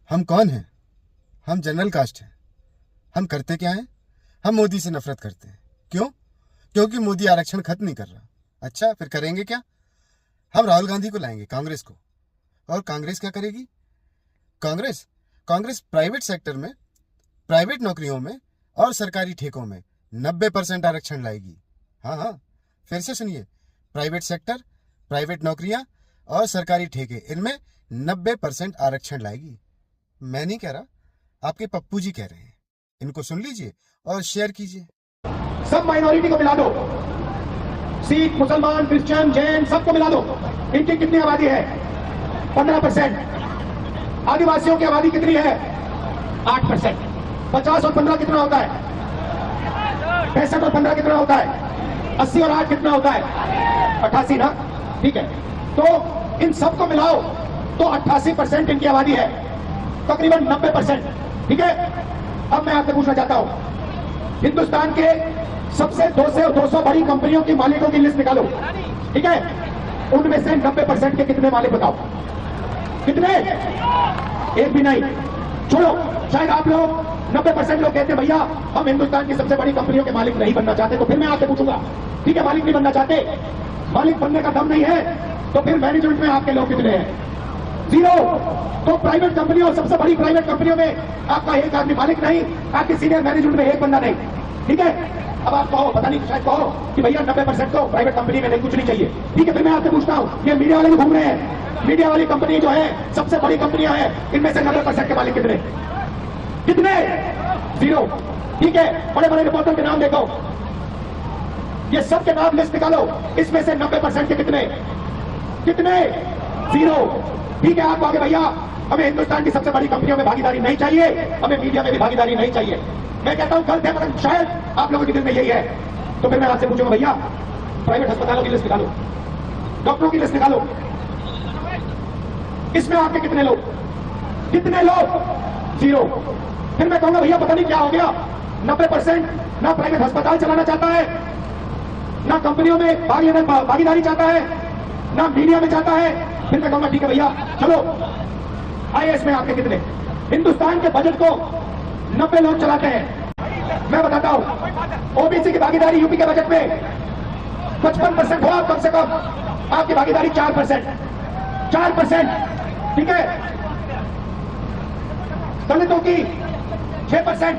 हम कौन हैं? हम जनरल कास्ट हैं। हम करते क्या हैं? हम मोदी से नफरत करते हैं। क्यों? क्योंकि मोदी आरक्षण खत्म नहीं कर रहा। अच्छा, फिर करेंगे क्या? हम राहुल गांधी को लाएंगे, कांग्रेस को। और कांग्रेस क्या करेगी? कांग्रेस कांग्रेस प्राइवेट सेक्टर में, प्राइवेट नौकरियों में और सरकारी ठेकों में 90% आरक्षण लाएगी। हाँ हाँ, फिर से सुनिए, प्राइवेट सेक्टर, प्राइवेट नौकरियां और सरकारी ठेके, इनमें 90% आरक्षण लाएगी। मैं नहीं कह रहा, आपके पप्पू जी कह रहे हैं। इनको सुन लीजिए और शेयर कीजिए। सब माइनॉरिटी को मिला दो, सिख, मुसलमान, क्रिश्चियन, जैन, सबको मिला दो। इनकी कितनी आबादी है? 15%। आदिवासियों की आबादी कितनी है? 8%। 50 और 15 कितना होता है? 65 और 15 कितना होता है? 80 और 8 कितना होता है? 88 ना? ठीक है, तो इन सबको मिलाओ तो 88% इनकी आबादी है, तकरीबन 90%। ठीक है, अब मैं आपसे पूछना चाहता हूं, हिंदुस्तान के सबसे 200 बड़ी कंपनियों की मालिकों की लिस्ट निकालो। ठीक है, उनमें से 90% के कितने मालिक बताओ? कितने? एक भी नहीं। छोड़ो, शायद आप लोग 90% लोग कहते हैं भैया हम हिंदुस्तान की सबसे बड़ी कंपनियों के मालिक नहीं बनना चाहते। तो फिर मैं आपसे पूछूंगा, ठीक है, मालिक नहीं बनना चाहते, मालिक बनने का दम नहीं है, तो फिर मैनेजमेंट में आपके लोग कितने हैं? 0। तो प्राइवेट कंपनियों, सबसे बड़ी प्राइवेट कंपनियों में आपका एक आदमी मालिक नहीं, आपके सीनियर मैनेजमेंट में एक बंदा नहीं। ठीक है, अब आप कहो, पता नहीं शायद कहो कि भैया 90% तो प्राइवेट कंपनी में नहीं, कुछ नहीं चाहिए। ठीक है, फिर मैं आपसे पूछता हूं, ये मीडिया वाले भी घूम रहे हैं, मीडिया वाली कंपनी जो है सबसे बड़ी कंपनियां हैं, इनमें से 90% के मालिक कितने? कितने? 0। ठीक है, बड़े बड़े रिपोर्टर के नाम देखो, ये सबके नाम लिस्ट निकालो, इसमें से 90% के कितने? कितने? 0। ठीक है, आप कहोगे भैया हमें हिंदुस्तान की सबसे बड़ी कंपनियों में भागीदारी नहीं चाहिए, हमें मीडिया में भी भागीदारी नहीं चाहिए। मैं कहता हूं गलत है, मगर शायद आप लोगों के दिल में यही है। तो फिर मैं आपसे पूछूंगा भैया प्राइवेट अस्पतालों की लिस्ट निकालो, डॉक्टरों की लिस्ट निकालो, इसमें आपके कितने लोग? कितने लोग? 0। फिर मैं कहूंगा भैया पता नहीं क्या हो गया, 90% ना प्राइवेट अस्पताल चलाना चाहता है, ना कंपनियों में भागीदारी चाहता है, ना मीडिया में चाहता है। फिर मैं कहूंगा ठीक है भैया चलो, आईएएस में आपके कितने? हिंदुस्तान के बजट को 90 लोग चलाते हैं। मैं बताता हूं, ओबीसी की भागीदारी यूपी के बजट में 55% हो, कम से कम आपकी भागीदारी 4%। 4%। ठीक है, दलितों की 6%,